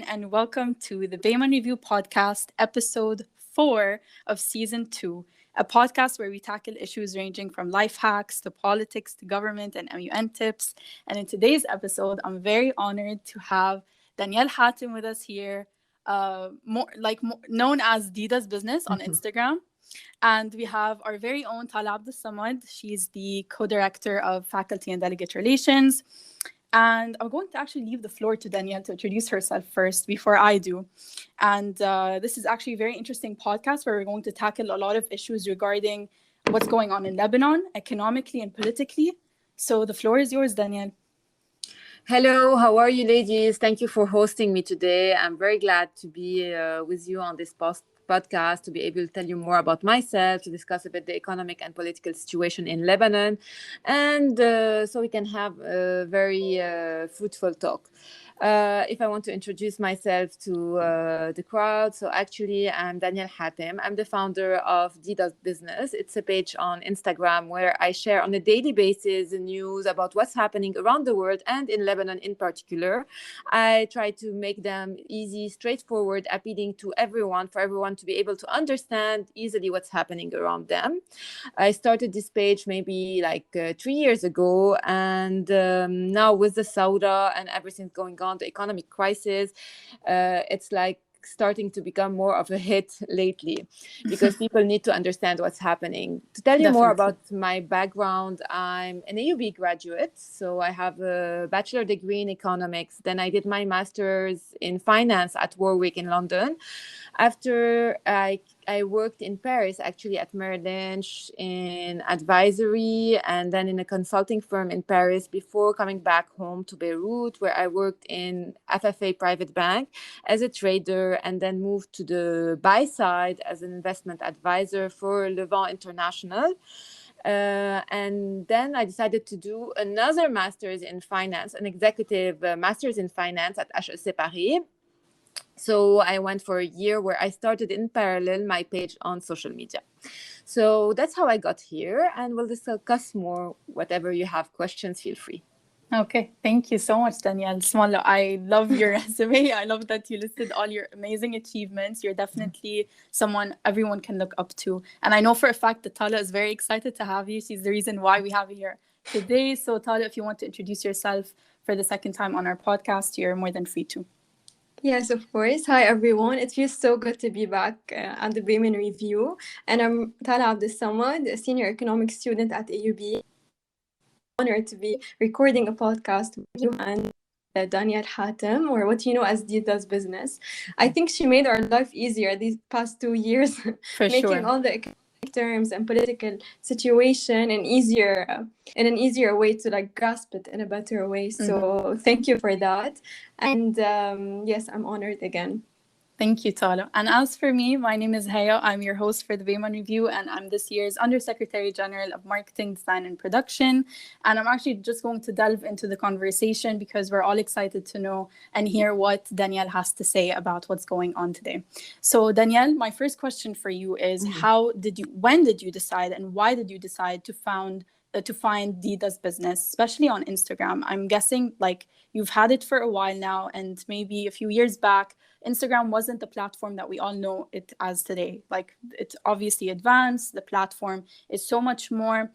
and welcome to the Beymun Review podcast, episode 4 of season 2, a podcast where we tackle issues ranging from life hacks to politics to government and MUN tips. And in today's episode, I'm very honored to have Danielle Hatem with us here, known as Dida's Business on Instagram. And we have our very own Tala Abdul Samad. She's the co-director of Faculty and Delegate Relations. And I'm going to actually leave the floor to Danielle to introduce herself first before I do. And this is actually a very interesting podcast where we're going to tackle a lot of issues regarding what's going on in Lebanon, economically and politically. So the floor is yours, Danielle. Hello, how are you, ladies? Thank you for hosting me today. I'm very glad to be with you on this podcast, to be able to tell you more about myself, to discuss a bit the economic and political situation in Lebanon, and so we can have a very fruitful talk. If I want to introduce myself to the crowd, so actually I'm Danielle Hatem. I'm the founder of Dida's Business. It's a page on Instagram where I share on a daily basis the news about what's happening around the world and in Lebanon in particular. I try to make them easy, straightforward, appealing to everyone, for everyone to be able to understand easily what's happening around them. I started this page maybe like 3 years ago, and now with the Saudi and everything going on, the economic crisis, it's like starting to become more of a hit lately because people need to understand what's happening. To tell you more about my background, I'm an AUB graduate, so I have a bachelor degree in economics. Then I did my master's in finance at Warwick in London. After I worked in Paris, actually at Merrill Lynch in advisory and then in a consulting firm in Paris before coming back home to Beirut, where I worked in FFA Private Bank as a trader and then moved to the buy side as an investment advisor for Levant International. And then I decided to do another master's in finance, an executive master's in finance at HEC Paris. So I went for a year where I started in parallel my page on social media. So that's how I got here, and we'll discuss more. Whatever you have questions, feel free. Okay, thank you so much, Danielle. Smallah, I love your resume. I love that you listed all your amazing achievements. You're definitely someone everyone can look up to. And I know for a fact that Tala is very excited to have you. She's the reason why we have you here today. So Tala, if you want to introduce yourself for the second time on our podcast, you're more than free to. Yes, of course. Hi, everyone. It feels so good to be back at the Beymun Review. And I'm Tala Abdul Samad, a senior economics student at AUB. Honored to be recording a podcast with you and Danielle Hatem, or what you know as Dida's Business. I think she made our life easier these past 2 years, making all the economic terms and political situation in an easier way to like grasp it in a better way. So thank you for that. And yes, I'm honored again. Thank you, Tala. And as for me, my name is Haya. I'm your host for the Beymun Review, and I'm this year's Undersecretary General of Marketing, Design, and Production. And I'm actually just going to delve into the conversation because we're all excited to know and hear what Danielle has to say about what's going on today. So, Danielle, my first question for you is when did you decide and why did you decide to find Dida's Business, especially on Instagram? I'm guessing like you've had it for a while now, and maybe a few years back, Instagram wasn't the platform that we all know it as today. Like, it's obviously advanced. The platform is so much more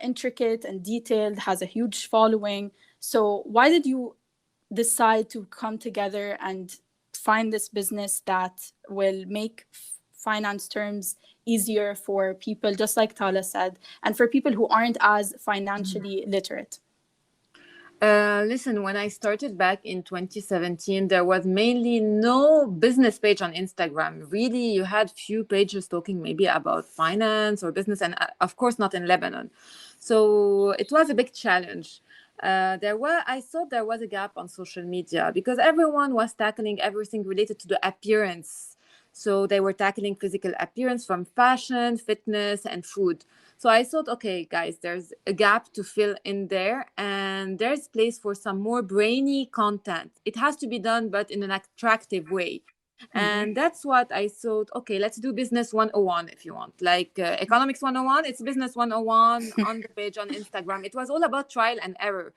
intricate and detailed, has a huge following. So why did you decide to come together and find this business that will make finance terms easier for people, just like Tala said, and for people who aren't as financially literate? Listen, when I started back in 2017, there was mainly no business page on Instagram. Really, you had few pages talking maybe about finance or business, and of course not in Lebanon. So it was a big challenge. I thought there was a gap on social media because everyone was tackling everything related to the appearance. So they were tackling physical appearance from fashion, fitness, and food. So I thought, okay, guys, there's a gap to fill in there, and there's place for some more brainy content. It has to be done, but in an attractive way. And that's what I thought, okay, let's do business 101 if you want. Like economics 101, it's business 101 on the page on Instagram. It was all about trial and error.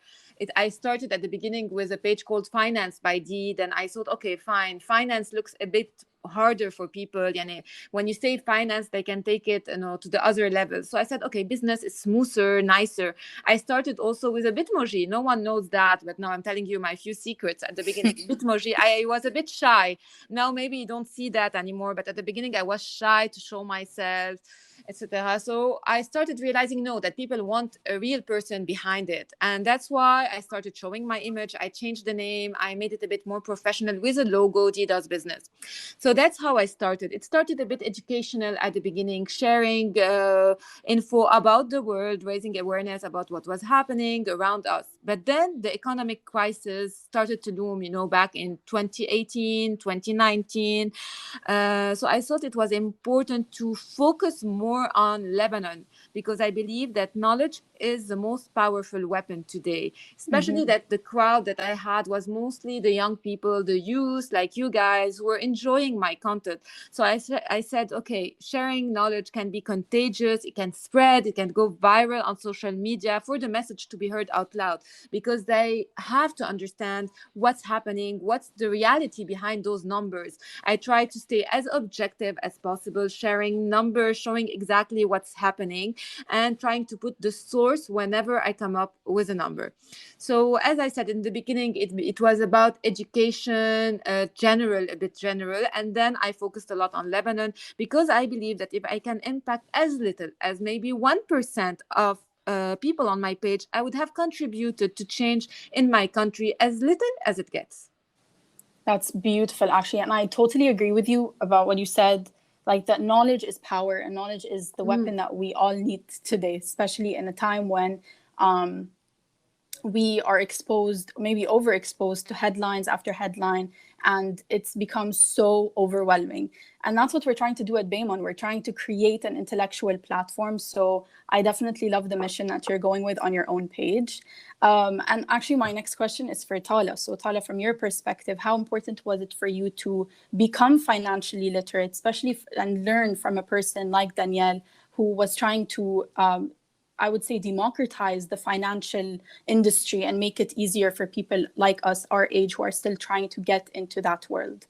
I started at the beginning with a page called Finance by D. Then I thought, okay, fine. Finance looks a bit harder for people. Yani, when you say finance, they can take it, to the other level. So I said, okay, business is smoother, nicer. I started also with a Bitmoji. No one knows that, but now I'm telling you my few secrets at the beginning. Bitmoji, I was a bit shy. Now maybe you don't see that anymore, but at the beginning I was shy to show myself, etc. So I started realizing, no, that people want a real person behind it. And that's why I started showing my image. I changed the name. I made it a bit more professional with a logo, D does business. So that's how I started. It started a bit educational at the beginning, sharing info about the world, raising awareness about what was happening around us. But then the economic crisis started to loom, back in 2018, 2019. So I thought it was important to focus more on Lebanon, because I believe that knowledge is the most powerful weapon today, especially that the crowd that I had was mostly the young people, the youth, like you guys, who were enjoying my content. So I said, okay, sharing knowledge can be contagious, it can spread, it can go viral on social media for the message to be heard out loud, because they have to understand what's happening, what's the reality behind those numbers. I try to stay as objective as possible, sharing numbers, showing exactly what's happening, and trying to put the source whenever I come up with a number. So as I said in the beginning, it was about education, a bit general, and then I focused a lot on Lebanon, because I believe that if I can impact as little as maybe 1% of people on my page, I would have contributed to change in my country, as little as it gets. That's beautiful, actually. And I totally agree with you about what you said, like that knowledge is power, and knowledge is the weapon that we all need today, especially in a time when we are exposed, maybe overexposed to headlines after headline, and it's become so overwhelming. And that's what we're trying to do at Beymun. We're trying to create an intellectual platform. So I definitely love the mission that you're going with on your own page. And actually, my next question is for Tala. So Tala, from your perspective, how important was it for you to become financially literate, especially and learn from a person like Danielle, who was trying to I would say democratize the financial industry and make it easier for people like us, our age, who are still trying to get into that world?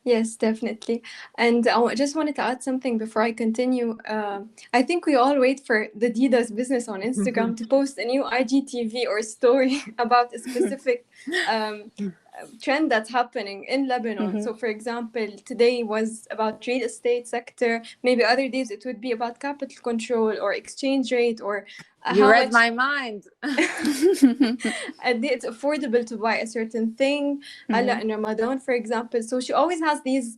Yes, definitely. And I just wanted to add something before I continue. I think we all wait for the Dida's business on Instagram to post a new IGTV or story about a specific trend that's happening in Lebanon. So for example, today was about real estate sector. Maybe other days it would be about capital control or exchange rate, or you read my mind. It's affordable to buy a certain thing. In Ramadan, for example. So she always has these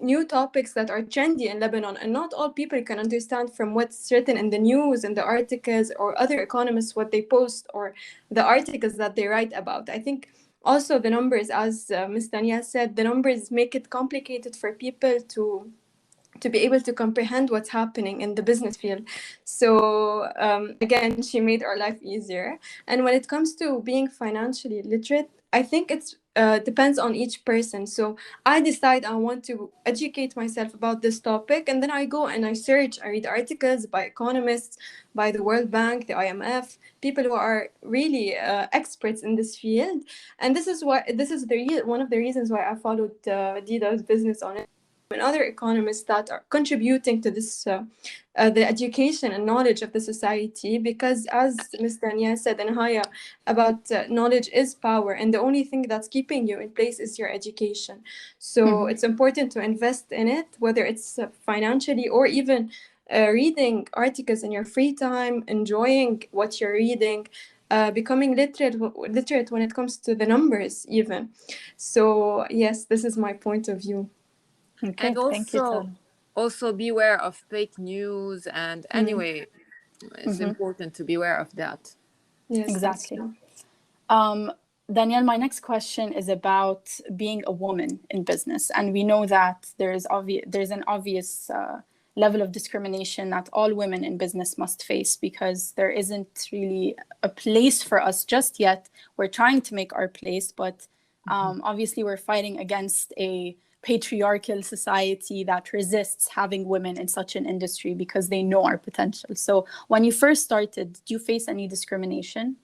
new topics that are trendy in Lebanon, and not all people can understand from what's written in the news and the articles, or other economists, what they post, or the articles that they write about. I think also the numbers, as Ms. Danielle said, the numbers make it complicated for people to be able to comprehend what's happening in the business field. So again, she made our life easier. And when it comes to being financially literate, I think it's depends on each person. So I decide I want to educate myself about this topic, and then I go and I search, I read articles by economists, by the World Bank, the IMF, people who are really experts in this field. And this is one of the reasons why I followed Dida's business on it, and other economists that are contributing to this, the education and knowledge of the society. Because as Ms. Danielle said, and Haya, about knowledge is power, and the only thing that's keeping you in place is your education. So it's important to invest in it, whether it's financially or even reading articles in your free time, enjoying what you're reading, becoming literate when it comes to the numbers even. So yes, this is my point of view. Okay, and thank you, also beware of fake news. And anyway, it's important to be aware of that. Yes, exactly. Danielle, my next question is about being a woman in business. And we know that there's an obvious level of discrimination that all women in business must face, because there isn't really a place for us just yet. We're trying to make our place, but obviously we're fighting against a patriarchal society that resists having women in such an industry because they know our potential. So when you first started, did you face any discrimination?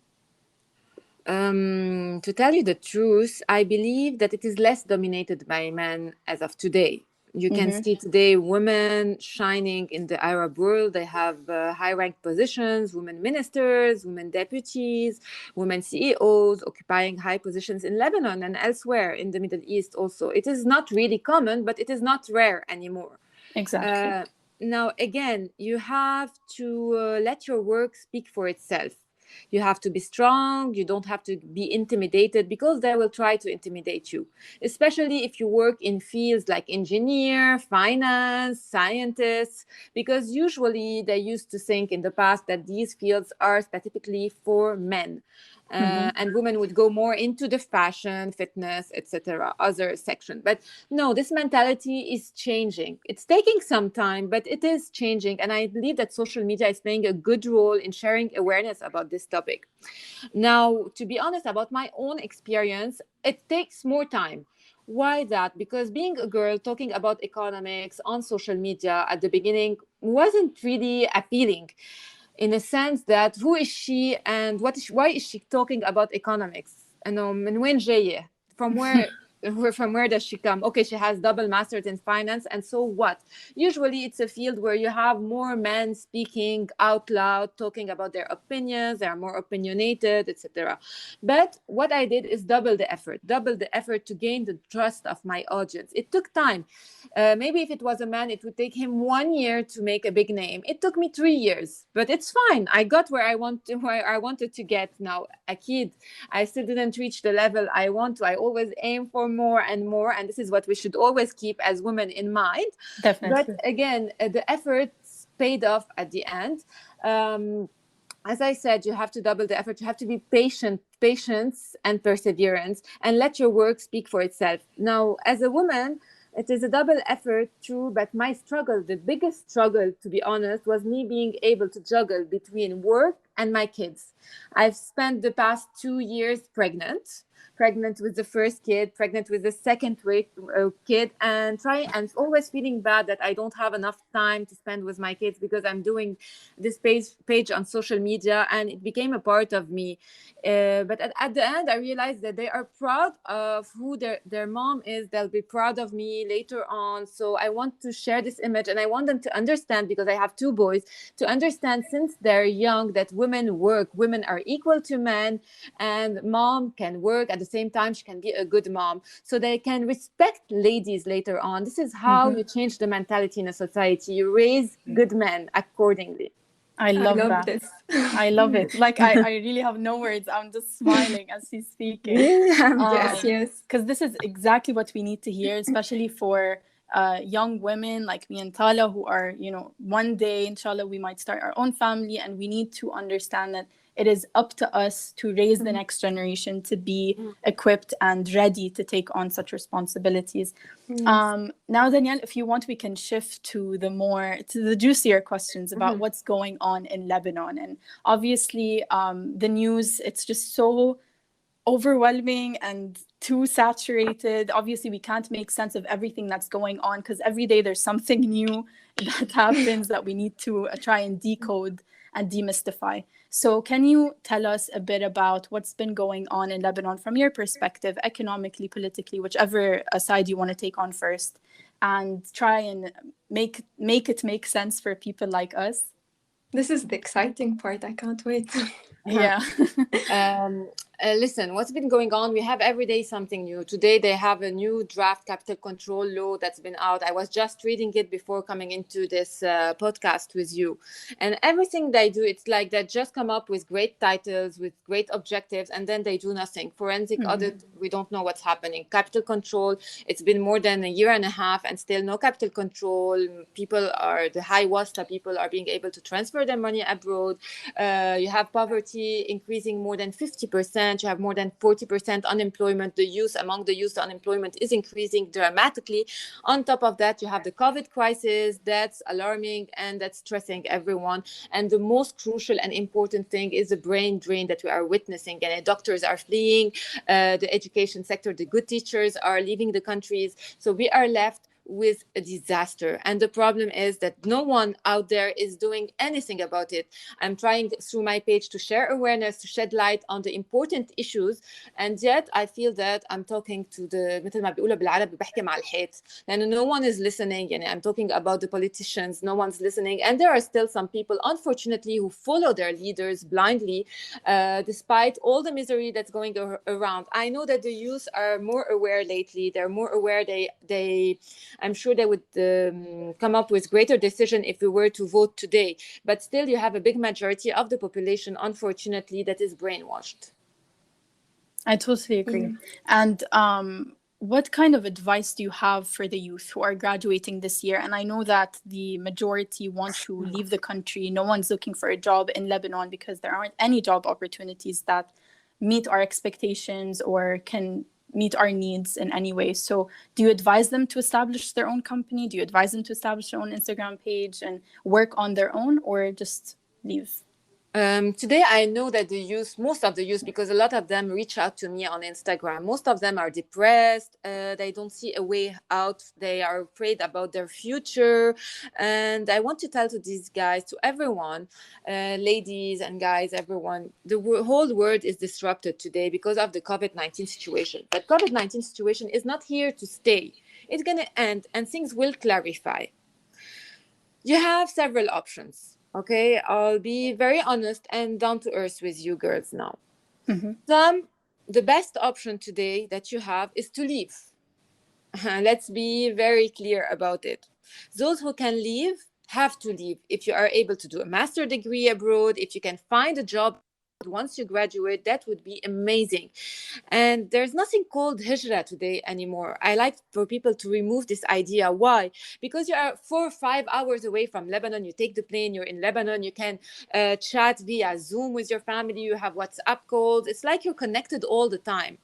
To tell you the truth, I believe that it is less dominated by men as of today. You can see today women shining in the Arab world. They have high-ranked positions, women ministers, women deputies, women CEOs occupying high positions in Lebanon and elsewhere in the Middle East also. It is not really common, but it is not rare anymore. Exactly. Now, again, you have to let your work speak for itself. You have to be strong. You don't have to be intimidated because they will try to intimidate you, especially if you work in fields like engineer, finance, scientists, because usually they used to think in the past that these fields are specifically for men. And women would go more into the fashion, fitness, etc., other section. But no, this mentality is changing. It's taking some time, but it is changing. And I believe that social media is playing a good role in sharing awareness about this topic. Now, to be honest, about my own experience, it takes more time. Why that? Because being a girl talking about economics on social media at the beginning wasn't really appealing, in a sense that who is she and why is she talking about economics? من وين جاية? From where does she come? Okay, she has double masters in finance, and so what? Usually it's a field where you have more men speaking out loud, talking about their opinions, they are more opinionated, etc. But what I did is double the effort to gain the trust of my audience. It took time. Maybe if it was a man, it would take him 1 year to make a big name. It took me 3 years, but it's fine. I got where I wanted to get. Now, a kid, I still didn't reach the level I want to. I always aim for more and more, and this is what we should always keep as women in mind. Definitely. But again, the efforts paid off at the end. As I said, you have to double the effort. You have to be patience and perseverance, and let your work speak for itself. Now, as a woman, it is a double effort, true, but my struggle, the biggest struggle, to be honest, was me being able to juggle between work and my kids. I've spent the past 2 years pregnant with the first kid, pregnant with the second kid, and always feeling bad that I don't have enough time to spend with my kids because I'm doing this page on social media, and it became a part of me. But at the end, I realized that they are proud of who their mom is. They'll be proud of me later on. So I want to share this image, and I want them to understand, because I have 2 boys, to understand since they're young that women work. Women are equal to men, and mom can work at the same time. She can be a good mom, so they can respect ladies later on. This is how you change the mentality in a society. You raise good men accordingly. I love that. this. I love it. Like, I really have no words. I'm just smiling as she's speaking. Yes. Because this is exactly what we need to hear, especially for young women like me and Tala, who are, one day, inshallah, we might start our own family, and we need to understand that it is up to us to raise the next generation to be equipped and ready to take on such responsibilities. Now, Danielle, if you want, we can shift to the juicier questions about what's going on in Lebanon. And obviously, the news, it's just so overwhelming and too saturated. Obviously, we can't make sense of everything that's going on because every day there's something new that happens that we need to try and decode and demystify. So can you tell us a bit about what's been going on in Lebanon from your perspective, economically, politically, whichever side you want to take on first, and try and make it make sense for people like us? This is the exciting part. I can't wait. Yeah. Listen, what's been going on? We have every day something new. Today, they have a new draft capital control law that's been out. I was just reading it before coming into this podcast with you. And everything they do, it's like they just come up with great titles, with great objectives, and then they do nothing. Forensic audit, we don't know what's happening. Capital control, it's been more than a year and a half and still no capital control. The high wasta people are being able to transfer their money abroad. You have poverty increasing more than 50%. 50%, you have more than 40% unemployment. Among the youth, the unemployment is increasing dramatically. On top of that, you have the COVID crisis that's alarming and that's stressing everyone. And the most crucial and important thing is the brain drain that we are witnessing. And doctors are fleeing the education sector, the good teachers are leaving the countries. So we are left with a disaster. And the problem is that no one out there is doing anything about it. I'm trying through my page to share awareness, to shed light on the important issues. And yet I feel that I'm talking to the مثل ما بيقولوا بالعربي بحكي مع الحيط. And no one is listening. And I'm talking about the politicians. No one's listening. And there are still some people, unfortunately, who follow their leaders blindly, despite all the misery that's going around. I know that the youth are more aware lately. They're more aware. I'm sure they would come up with greater decision if we were to vote today. But still, you have a big majority of the population, unfortunately, that is brainwashed. I totally agree. And what kind of advice do you have for the youth who are graduating this year? And I know that the majority want to leave the country. No one's looking for a job in Lebanon because there aren't any job opportunities that meet our expectations or can meet our needs in any way. So do you advise them to establish their own company? Do you advise them to establish their own Instagram page and work on their own, or just leave? Today, I know that most of the youth, because a lot of them reach out to me on Instagram, most of them are depressed. They don't see a way out. They are afraid about their future. And I want to tell to these guys, to everyone, ladies and guys, everyone, the whole world is disrupted today because of the COVID-19 situation. But COVID-19 situation is not here to stay. It's going to end and things will clarify. You have several options. Okay, I'll be very honest and down to earth with you girls now. The best option today that you have is to leave. Let's be very clear about it. Those who can leave have to leave. If you are able to do a master's degree abroad, if you can find a job once you graduate, that would be amazing. And there's nothing called hijrah today anymore. I like for people to remove this idea. Why? Because you are 4 or 5 hours away from Lebanon. You take the plane, you're in Lebanon, you can chat via Zoom with your family, you have WhatsApp calls. It's like you're connected all the time.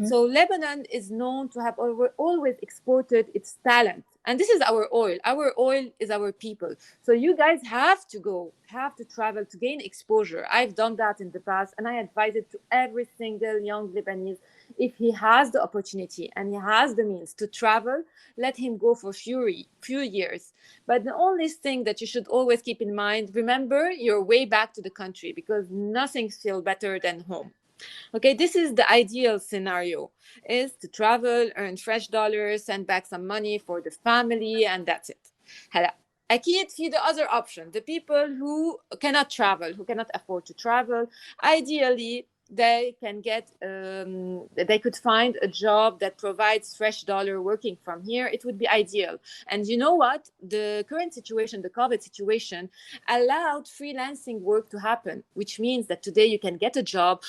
So Lebanon is known to have always exported its talent. And this is our oil. Our oil is our people. So you guys have to travel to gain exposure. I've done that in the past, and I advise it to every single young Lebanese. If he has the opportunity and he has the means to travel, let him go for few years. But the only thing that you should always keep in mind, remember your way back to the country, because nothing feels better than home. Okay, this is the ideal scenario, is to travel, earn fresh dollars, send back some money for the family, and that's it. هلا أكيد في the other option, the people who cannot travel, who cannot afford to travel. Ideally, they can they could find a job that provides fresh dollar working from here. It would be ideal. And you know what? The current situation, the COVID situation, allowed freelancing work to happen, which means that today you can get a job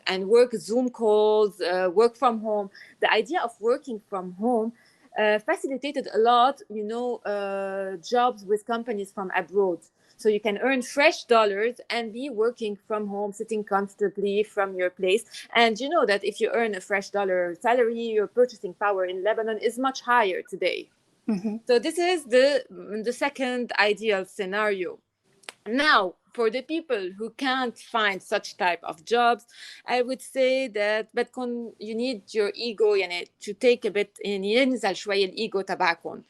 and work Zoom calls, work from home. The idea of working from home facilitated a lot, jobs with companies from abroad. So you can earn fresh dollars and be working from home, sitting comfortably from your place. And you know that if you earn a fresh dollar salary, your purchasing power in Lebanon is much higher today. So this is the second ideal scenario. Now, for the people who can't find such type of jobs, I would say that you need your ego to take a bit ينزل شوية الego تبعكم.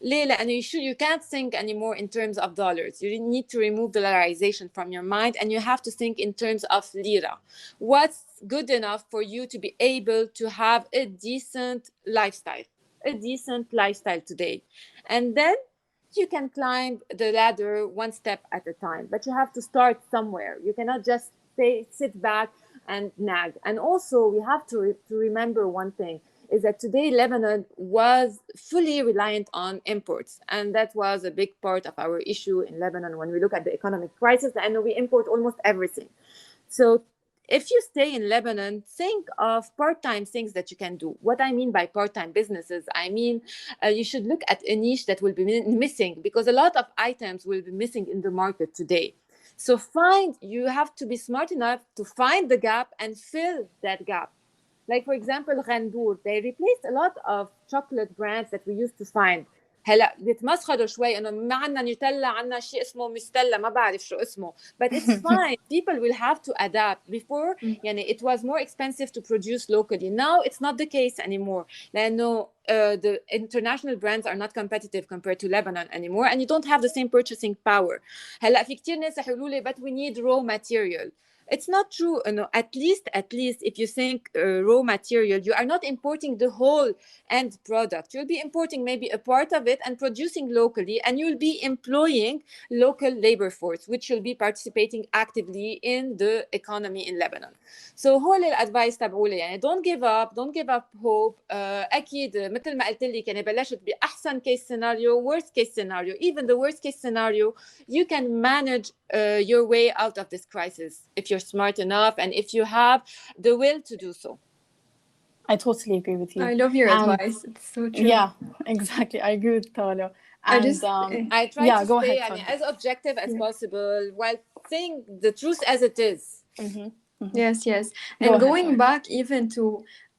ليه؟ لأنه you can't think anymore in terms of dollars. You need to remove dollarization from your mind, and you have to think in terms of lira. What's good enough for you to be able to have a decent lifestyle today? And then you can climb the ladder one step at a time, but you have to start somewhere. You cannot just sit back and nag. And also, we have to remember one thing, is that today Lebanon was fully reliant on imports. And that was a big part of our issue in Lebanon when we look at the economic crisis, and we import almost everything. So if you stay in Lebanon, think of part-time things that you can do. What I mean by part-time businesses, I mean you should look at a niche that will be missing, because a lot of items will be missing in the market today. So you have to be smart enough to find the gap and fill that gap. Like, for example, غندور, they replaced a lot of chocolate brands that we used to find. هلا بيتمسخروا شوي انه ما عندنا نيوتيلا, عندنا شيء اسمه مستلا, ما بعرف شو اسمه, but it's fine. People will have to adapt. Before يعني it was more expensive to produce locally. Now it's not the case anymore. لانه the international brands are not competitive compared to Lebanon anymore, and you don't have the same purchasing power. هلا في كتير ناس رح يقولوا لي but we need raw material. It's not true. No, at least if you think raw material, you are not importing the whole end product. You'll be importing maybe a part of it and producing locally, and you'll be employing local labor force, which will be participating actively in the economy in Lebanon. So هول الادفايس تبعولي يعني don't give up hope. اكيد مثل ما قلت لك يعني بلشت باحسن case scenario, worst case scenario. Even the worst case scenario, you can manage your way out of this crisis if you're smart enough and if you have the will to do so. I totally agree with you. I love your advice. It's so true. Yeah, exactly. I agree with Talo. I And just I try to go stay ahead, as objective as possible while saying the truth as it is. Yes. And going back even to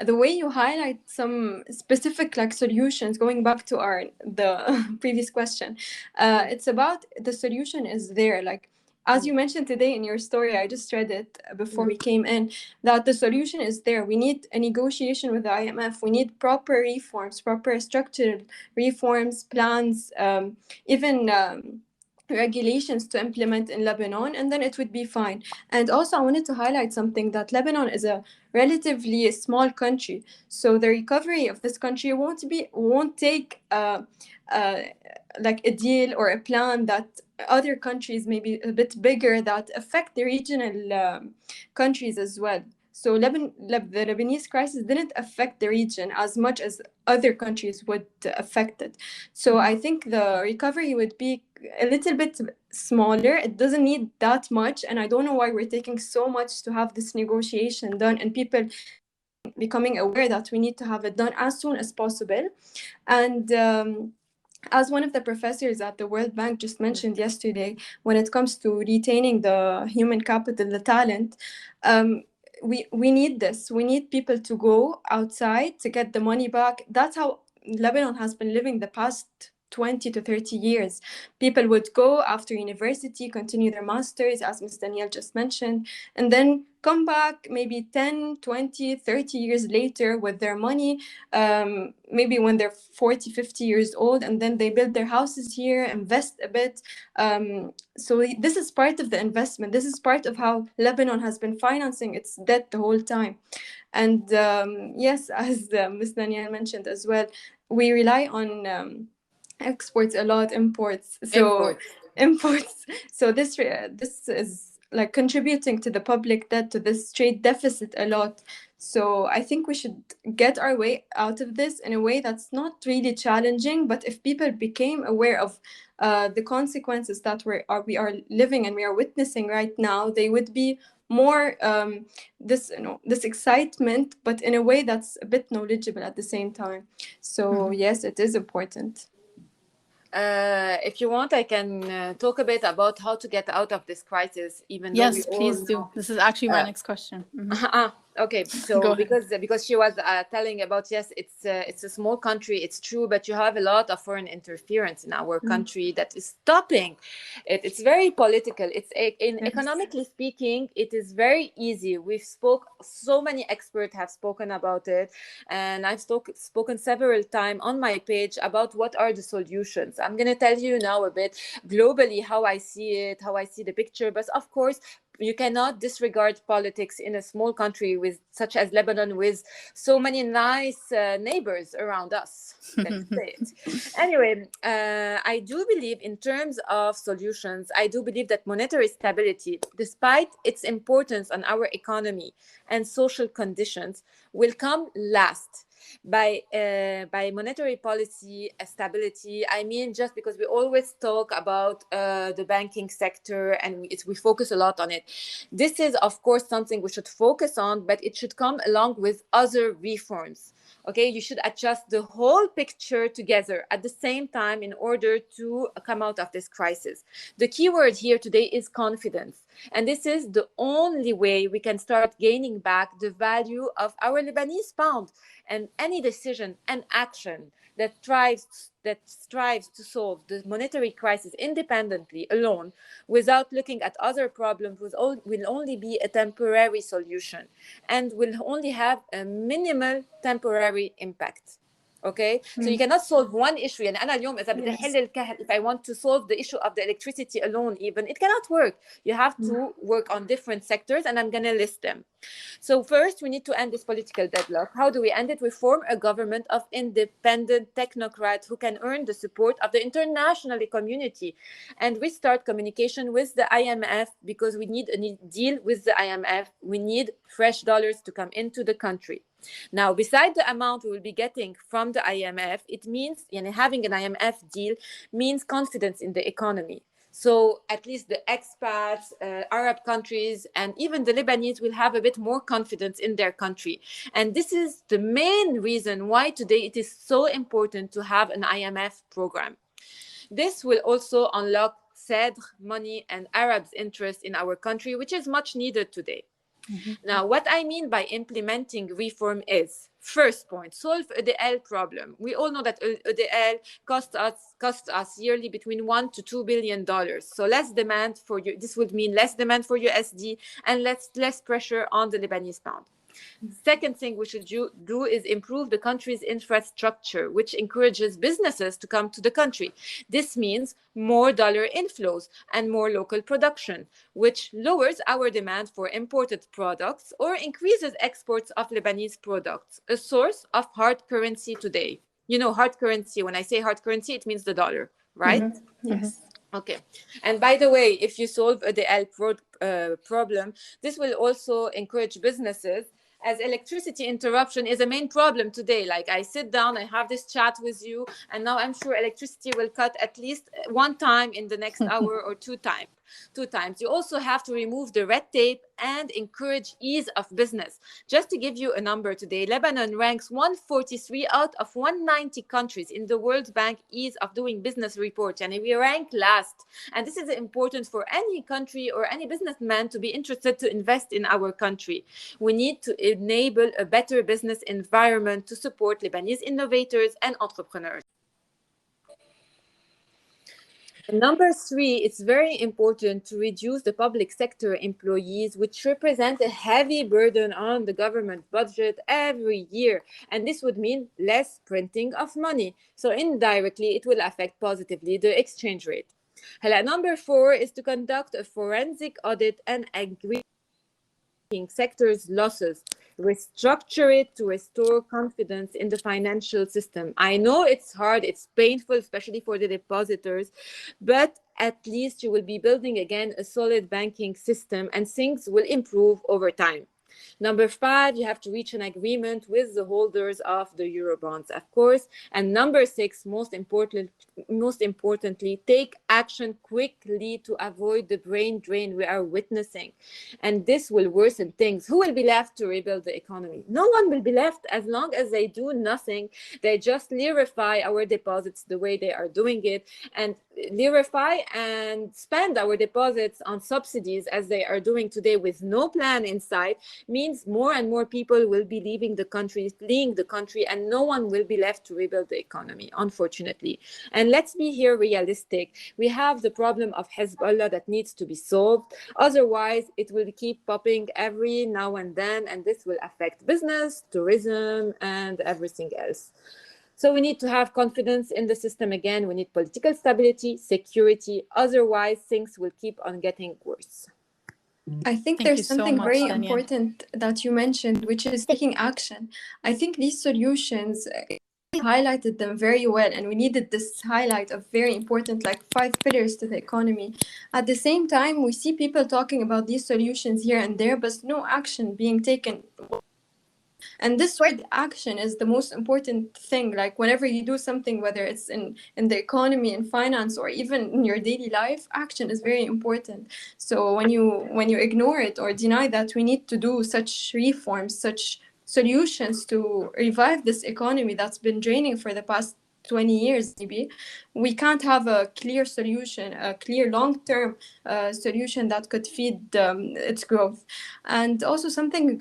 the way you highlight some specific like solutions, going back to the previous question, it's about the solution is there. Like as you mentioned today in your story, I just read it before we came in, that the solution is there. We need a negotiation with the IMF. We need proper reforms, proper structural reforms, plans, even regulations to implement in Lebanon, and then it would be fine. And also I wanted to highlight something, that Lebanon is a relatively small country, so the recovery of this country won't take like a deal or a plan that other countries maybe a bit bigger that affect the regional countries as well. So the Lebanese crisis didn't affect the region as much as other countries would affect it. So I think the recovery would be a little bit smaller. It doesn't need that much. And I don't know why we're taking so much to have this negotiation done, and people becoming aware that we need to have it done as soon as possible. And as one of the professors at the World Bank just mentioned yesterday, when it comes to retaining the human capital, the talent, we need this. We need people to go outside to get the money back. That's how Lebanon has been living the past 20 to 30 years. People would go after university, continue their masters, as Ms. Danielle just mentioned, and then come back maybe 10, 20, 30 years later with their money, maybe when they're 40, 50 years old, and then they build their houses here, invest a bit. So this is part of the investment. This is part of how Lebanon has been financing its debt the whole time. And yes, as Ms. Danielle mentioned as well, we rely on exports a lot, imports. So imports. So this is like contributing to the public debt, to this trade deficit a lot. So I think we should get our way out of this in a way that's not really challenging, but if people became aware of the consequences that we are living and we are witnessing right now, they would be more this excitement, but in a way that's a bit knowledgeable at the same time. So yes, it is important. If you want, I can talk a bit about how to get out of this crisis, even though we please all do. know. This is actually my next question. Okay, so because she was telling about, yes, it's a small country, it's true, but you have a lot of foreign interference in our country that is stopping it. It's very political. It's economically speaking, it is very easy. So many experts have spoken about it, and I've spoken several times on my page about what are the solutions. I'm going to tell you now a bit globally how I see it, how I see the picture, but of course you cannot disregard politics in a small country such as Lebanon, with so many nice neighbors around us. Let's say it. Anyway, I do believe in terms of solutions, I do believe that monetary stability, despite its importance on our economy and social conditions, will come last. By monetary policy stability, I mean, just because we always talk about the banking sector and we focus a lot on it. This is, of course, something we should focus on, but it should come along with other reforms. Okay, you should adjust the whole picture together at the same time in order to come out of this crisis. The key word here today is confidence. And this is the only way we can start gaining back the value of our Lebanese pound. And any decision and action that strives to solve the monetary crisis independently, alone, without looking at other problems, will only be a temporary solution and will only have a minimal temporary impact. Okay, so you cannot solve one issue. يعني أنا اليوم إذا بدي أحل الكهرباء, if I want to solve the issue of the electricity alone, even it cannot work. You have to work on different sectors, and I'm gonna list them. So first, we need to end this political deadlock. How do we end it? We form a government of independent technocrats who can earn the support of the international community, and we start communication with the IMF because we need a deal with the IMF. We need fresh dollars to come into the country. Now, beside the amount we will be getting from the IMF, it means, having an IMF deal means confidence in the economy. So at least the expats, Arab countries, and even the Lebanese will have a bit more confidence in their country. And this is the main reason why today it is so important to have an IMF program. This will also unlock Cedr money and Arabs' interest in our country, which is much needed today. Now, what I mean by implementing reform is, first point, solve EDL problem. We all know that EDL costs us yearly between $1 to $2 billion. So less demand for you. This would mean less demand for USD and less pressure on the Lebanese pound. Second thing we should do is improve the country's infrastructure, which encourages businesses to come to the country. This means more dollar inflows and more local production, which lowers our demand for imported products or increases exports of Lebanese products, a source of hard currency today. You know, hard currency, when I say hard currency, it means the dollar, right? Yes. Okay. And by the way, if you solve the problem, this will also encourage businesses, as electricity interruption is a main problem today. Like, I sit down, I have this chat with you, and now I'm sure electricity will cut at least one time in the next hour or two times. You also have to remove the red tape and encourage ease of business. Just to give you a number today, Lebanon ranks 143 out of 190 countries in the World Bank Ease of Doing Business report, and we rank last. And this is important for any country or any businessman to be interested to invest in our country. We need to enable a better business environment to support Lebanese innovators and entrepreneurs. Number three, it's very important to reduce the public sector employees, which represent a heavy burden on the government budget every year. And this would mean less printing of money. So indirectly, it will affect positively the exchange rate. Number four is to conduct a forensic audit and agree sector's losses, restructure it to restore confidence in the financial system. I know it's hard, it's painful, especially for the depositors, but at least you will be building again a solid banking system and things will improve over time. Number five, you have to reach an agreement with the holders of the Eurobonds, of course. And number six, most importantly, take action quickly to avoid the brain drain we are witnessing. And this will worsen things. Who will be left to rebuild the economy? No one will be left as long as they do nothing. They just lirify our deposits the way they are doing it, and lirify and spend our deposits on subsidies as they are doing today with no plan in sight, means more and more people will be leaving the country, fleeing the country, and no one will be left to rebuild the economy, unfortunately. And let's be here realistic. We have the problem of Hezbollah that needs to be solved. Otherwise, it will keep popping every now and then, and this will affect business, tourism, and everything else. So we need to have confidence in the system again. We need political stability, security. Otherwise, things will keep on getting worse. I think there's something very important that you mentioned, which is taking action. I think these solutions highlighted them very well, and we needed this highlight of very important, like 5 pillars to the economy. At the same time, we see people talking about these solutions here and there, but no action being taken. And this word action is the most important thing. Like whenever you do something, whether it's in the economy, in finance, or even in your daily life, action is very important. So when you ignore it or deny that we need to do such reforms, such solutions to revive this economy that's been draining for the past 20 years, maybe we can't have a clear solution, a clear long-term solution that could feed its growth. And also something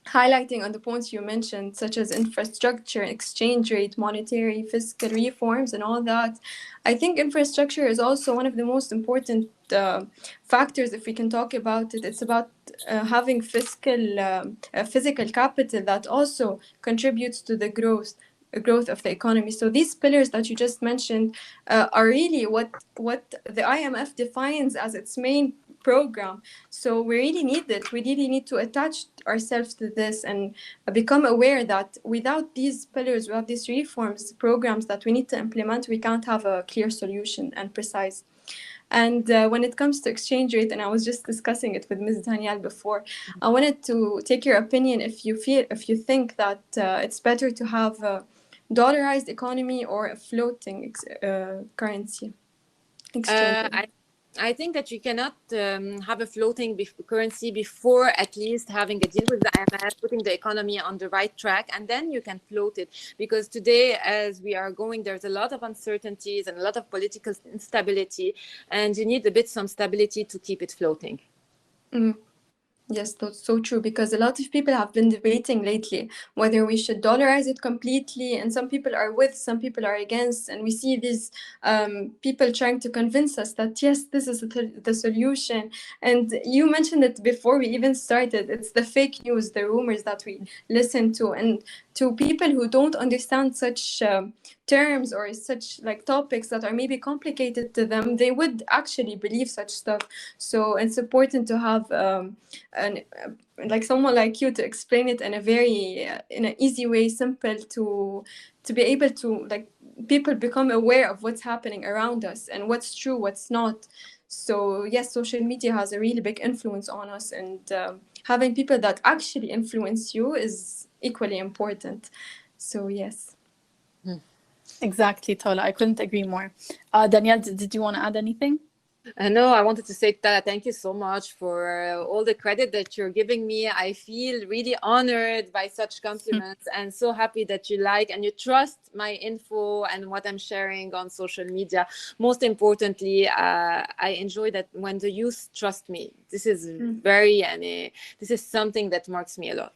highlighting on the points you mentioned, such as infrastructure, exchange rate, monetary, fiscal reforms, and all that. I think infrastructure is also one of the most important factors, if we can talk about it. It's about having physical capital that also contributes to the growth of the economy. So these pillars that you just mentioned are really what the IMF defines as its main program. So we really need it. We really need to attach ourselves to this and become aware that without these pillars, without these reforms, programs that we need to implement, we can't have a clear solution and precise. And when it comes to exchange rate, and I was just discussing it with Ms. Danielle before, I wanted to take your opinion if you think that it's better to have a dollarized economy or a floating currency exchange rate. I think that you cannot have a floating currency before at least having a deal with the IMF, putting the economy on the right track, and then you can float it. Because today, as we are going, there's a lot of uncertainties and a lot of political instability, and you need a bit some stability to keep it floating. Mm. Yes, that's so true, because a lot of people have been debating lately whether we should dollarize it completely, and some people are with, some people are against, and we see these people trying to convince us that yes, this is the solution. And you mentioned it before we even started, it's the fake news, the rumors that we listen to, and to people who don't understand such terms or such like topics that are maybe complicated to them, they would actually believe such stuff. So it's important to have like someone like you to explain it in a very in an easy way, simple, to be able to like people become aware of what's happening around us and what's true, what's not. So yes, social media has a really big influence on us, and having people that actually influence you is equally important. So yes. Exactly, Tola. I couldn't agree more. Danielle, did you want to add anything? No, I wanted to say, Tala, thank you so much for all the credit that you're giving me. I feel really honored by such compliments and so happy that you like and you trust my info and what I'm sharing on social media. Most importantly, I enjoy that when the youth trust me. This is this is something that marks me a lot.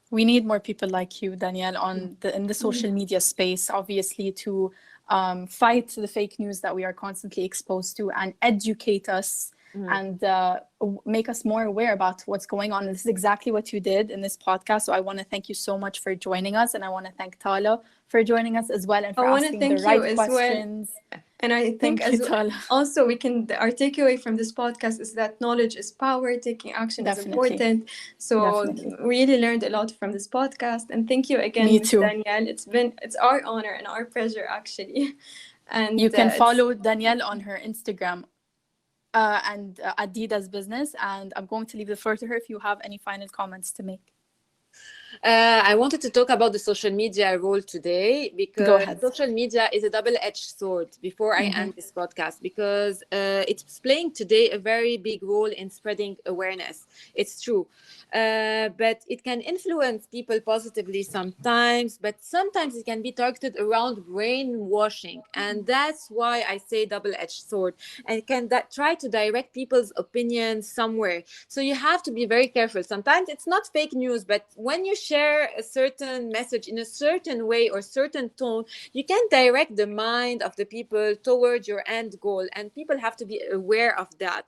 We need more people like you, Danielle, in the social media space, obviously, to fight the fake news that we are constantly exposed to and educate us and make us more aware about what's going on. And this is exactly what you did in this podcast. So I want to thank you so much for joining us. And I want to thank Tala for joining us as well and for asking the right questions. Well. And I think also our takeaway from this podcast is that knowledge is power, taking action is important. So we really learned a lot from this podcast. And thank you again, Ms. Danielle. It's our honor and our pleasure, actually. And you can follow Danielle on her Instagram and Adidas Business. And I'm going to leave the floor to her if you have any final comments to make. I wanted to talk about the social media role today because social media is a double-edged sword before I end this podcast, because it's playing today a very big role in spreading awareness. It's true. But it can influence people positively sometimes, but sometimes it can be targeted around brainwashing. And that's why I say double-edged sword. And it can try to direct people's opinions somewhere. So you have to be very careful. Sometimes it's not fake news, but when you share a certain message in a certain way or certain tone, you can direct the mind of the people towards your end goal, and people have to be aware of that.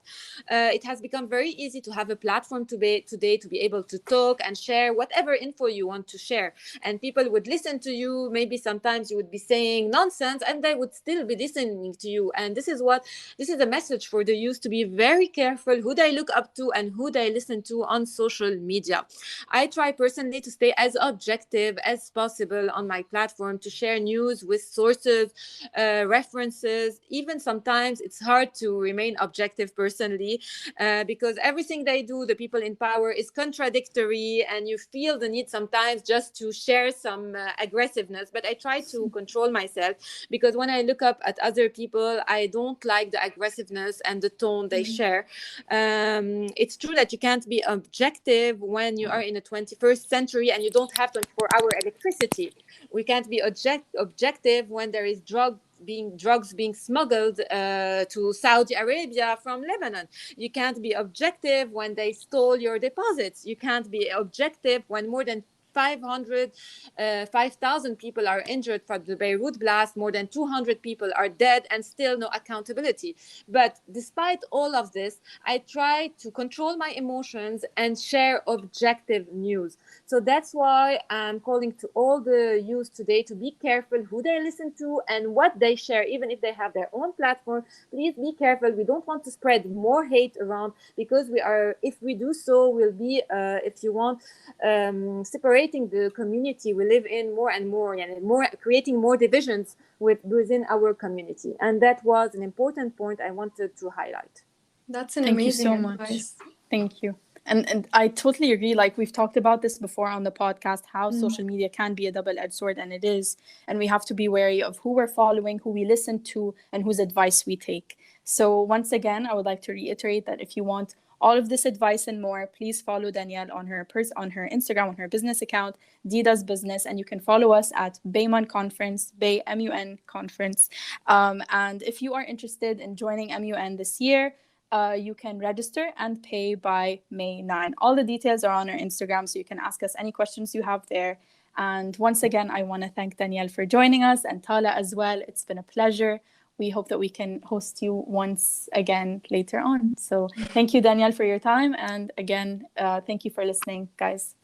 It has become very easy to have a platform today to be able to talk and share whatever info you want to share, and people would listen to you. Maybe sometimes you would be saying nonsense and they would still be listening to you. And this is a message for the youth, to be very careful who they look up to and who they listen to on social media. I try personally to to stay as objective as possible on my platform, to share news with sources, references. Even sometimes it's hard to remain objective personally, because everything they do, the people in power, is contradictory, and you feel the need sometimes just to share some aggressiveness. But I try to control myself, because when I look up at other people, I don't like the aggressiveness and the tone they share. It's true that you can't be objective when you are in the 21st century and you don't have 24-hour electricity. We can't be objective when there is drugs being smuggled to Saudi Arabia from Lebanon. You can't be objective when they stole your deposits. You can't be objective when more than 5,000 people are injured from the Beirut blast, more than 200 people are dead, and still no accountability. But despite all of this, I try to control my emotions and share objective news. So that's why I'm calling to all the youth today to be careful who they listen to and what they share, even if they have their own platform. Please be careful. We don't want to spread more hate around, because if we do so, we'll be, if you want, separating the community we live in more and more, and creating more divisions within our community. And that was an important point I wanted to highlight. That's an Thank you amazing so advice. much. Thank you. And I totally agree. Like, we've talked about this before on the podcast, how social media can be a double-edged sword, and it is. And we have to be wary of who we're following, who we listen to, and whose advice we take. So once again, I would like to reiterate that if you want all of this advice and more, please follow Danielle on her Instagram, on her business account, Dida's Business, and you can follow us at Beymun Conference, MUN Conference. And if you are interested in joining MUN this year, you can register and pay by May 9. All the details are on our Instagram, so you can ask us any questions you have there. And once again, I want to thank Danielle for joining us, and Tala as well. It's been a pleasure. We hope that we can host you once again later on. So thank you, Danielle, for your time. And again, thank you for listening, guys.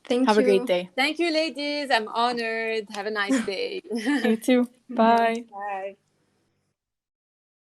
Have a great day. Thank you, ladies. I'm honored. Have a nice day. You too. Bye. Bye.